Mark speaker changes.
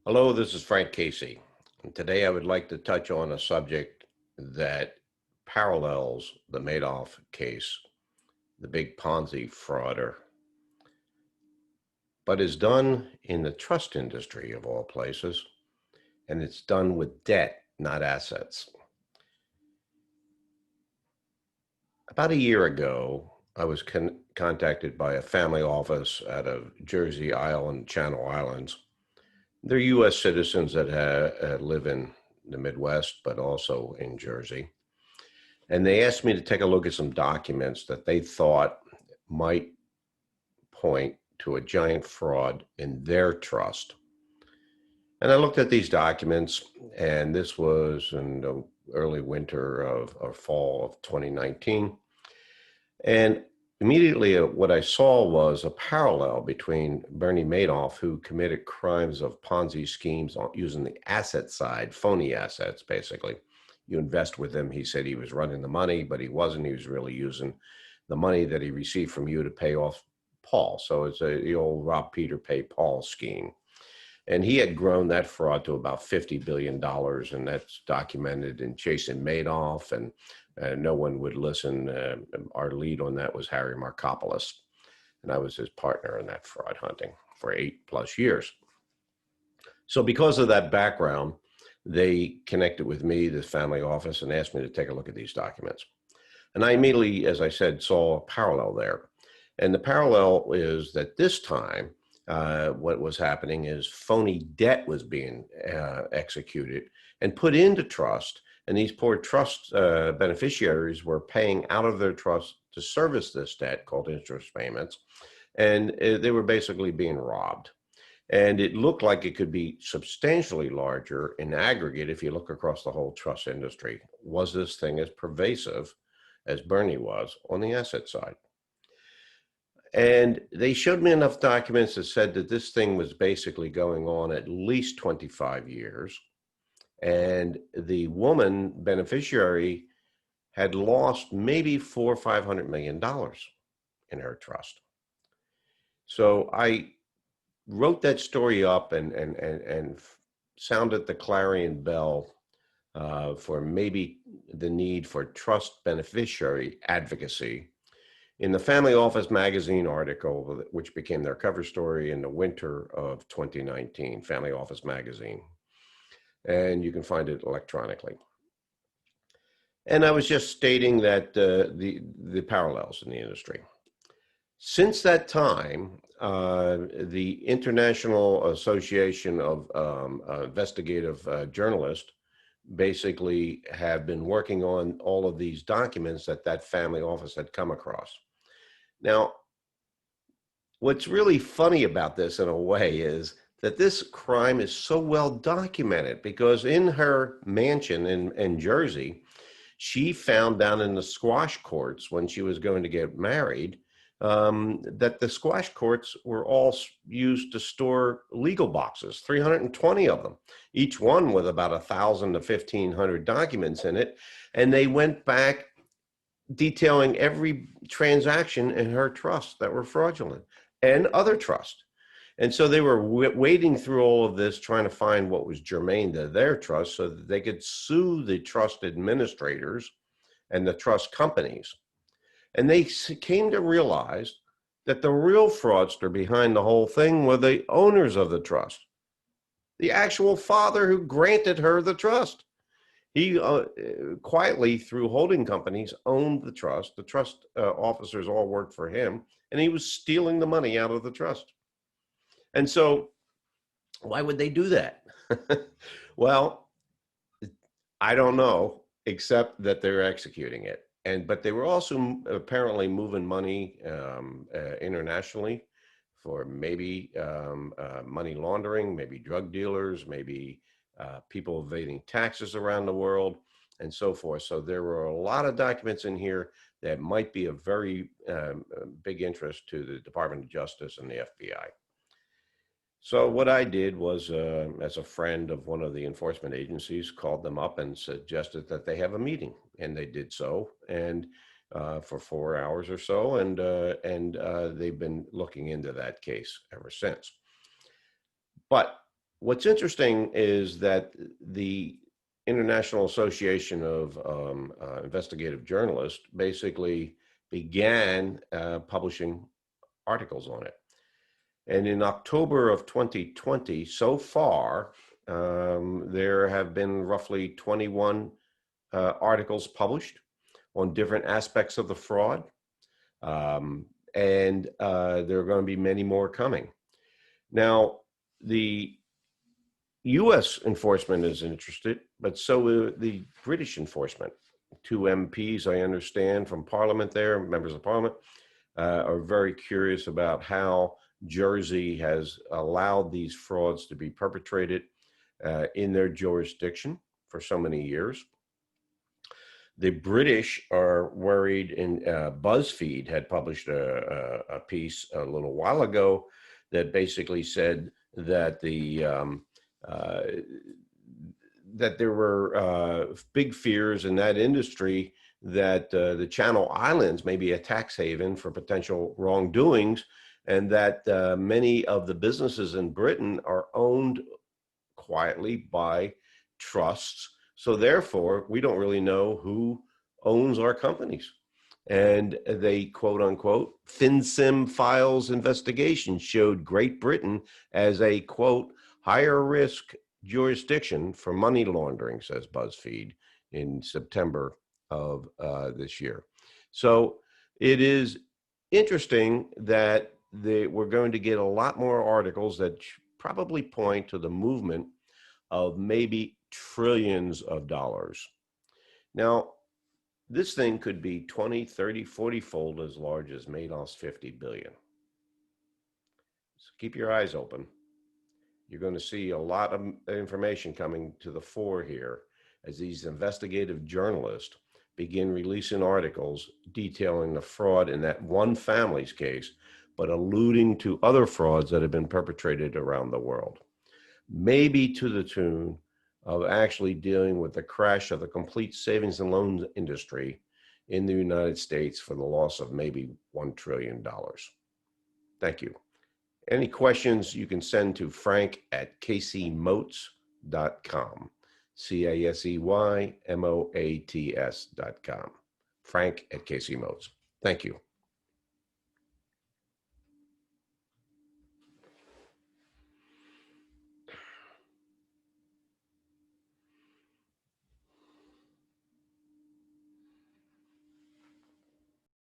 Speaker 1: Hello, this is Frank Casey. And today I would like to touch on a subject that parallels the Madoff case, the big Ponzi frauder, but is done in the trust industry of all places, and it's done with debt, not assets. About a year ago, I was contacted by a family office out of Jersey Island, Channel Islands. They're U.S. citizens that live in the Midwest, but also in Jersey. And they asked me to take a look at some documents that they thought might point to a giant fraud in their trust. And I looked at these documents, and this was in the early winter of or fall of 2019. And immediately what I saw was a parallel between Bernie Madoff, who committed crimes of Ponzi schemes using the asset side, phony assets, basically. You invest with him. He said he was running the money, but he wasn't. He was really using the money that he received from you to pay off Paul. So it's the old rob Peter, pay Paul scheme. And he had grown that fraud to about $50 billion, and that's documented in Chasing Madoff, and no one would listen. Our lead on that was Harry Markopoulos, and I was his partner in that fraud hunting for 8+ years. So because of that background, they connected with me, the family office, and asked me to take a look at these documents. And I immediately, as I said, saw a parallel there. And the parallel is that this time, what was happening is phony debt was being executed and put into trust. And these poor trust beneficiaries were paying out of their trust to service this debt called interest payments. And they were basically being robbed. And it looked like it could be substantially larger in aggregate if you look across the whole trust industry. Was this thing as pervasive as Bernie was on the asset side? And they showed me enough documents that said that this thing was basically going on at least 25 years. And the woman beneficiary had lost maybe $400 or $500 million in her trust. So I wrote that story up and sounded the clarion bell for maybe the need for trust beneficiary advocacy in the Family Office Magazine article, which became their cover story in the winter of 2019, Family Office Magazine. And you can find it electronically. And I was just stating that the parallels in the industry. Since that time, the International Association of Investigative Journalists basically have been working on all of these documents that family office had come across. Now, what's really funny about this in a way is that this crime is so well documented because in her mansion in Jersey, she found down in the squash courts when she was going to get married that the squash courts were all used to store legal boxes, 320 of them, each one with about 1,000 to 1,500 documents in it. And they went back detailing every transaction in her trust that were fraudulent and other trusts. And so they were wading through all of this, trying to find what was germane to their trust so that they could sue the trust administrators and the trust companies. And they came to realize that the real fraudster behind the whole thing were the owners of the trust, the actual father who granted her the trust. He quietly, through holding companies, owned the trust. The trust officers all worked for him, and he was stealing the money out of the trust. And so why would they do that? Well, I don't know, except that they're executing it. But they were also apparently moving money internationally for maybe money laundering, maybe drug dealers, maybe people evading taxes around the world, and so forth. So there were a lot of documents in here that might be of very big interest to the Department of Justice and the FBI. So what I did was, as a friend of one of the enforcement agencies, called them up and suggested that they have a meeting, and they did so, and for 4 hours or so, and they've been looking into that case ever since. But what's interesting is that the International Association of Investigative Journalists basically began publishing articles on it. And in October of 2020, so far, there have been roughly 21 articles published on different aspects of the fraud. And there are going to be many more coming. Now, the U.S. enforcement is interested, but so are the British enforcement. Two MPs, I understand, from Parliament there, members of Parliament, are very curious about how Jersey has allowed these frauds to be perpetrated in their jurisdiction for so many years. The British are worried, and BuzzFeed had published a piece a little while ago that basically said that that there were big fears in that industry that the Channel Islands may be a tax haven for potential wrongdoings, and that many of the businesses in Britain are owned quietly by trusts. So therefore, we don't really know who owns our companies. And they, quote unquote, FinCEN files investigation showed Great Britain as a, quote, higher risk jurisdiction for money laundering, says BuzzFeed in September of this year. So it is interesting that we're going to get a lot more articles that probably point to the movement of maybe trillions of dollars. Now, this thing could be 20, 30, 40 fold as large as Madoff's 50 billion. So keep your eyes open. You're going to see a lot of information coming to the fore here as these investigative journalists begin releasing articles detailing the fraud in that one family's case, but alluding to other frauds that have been perpetrated around the world. Maybe to the tune of actually dealing with the crash of the complete savings and loans industry in the United States for the loss of maybe $1 trillion. Thank you. Any questions you can send to frank@caseymoats.com, CASEYMOATS.com, frank@caseymoats. Thank you.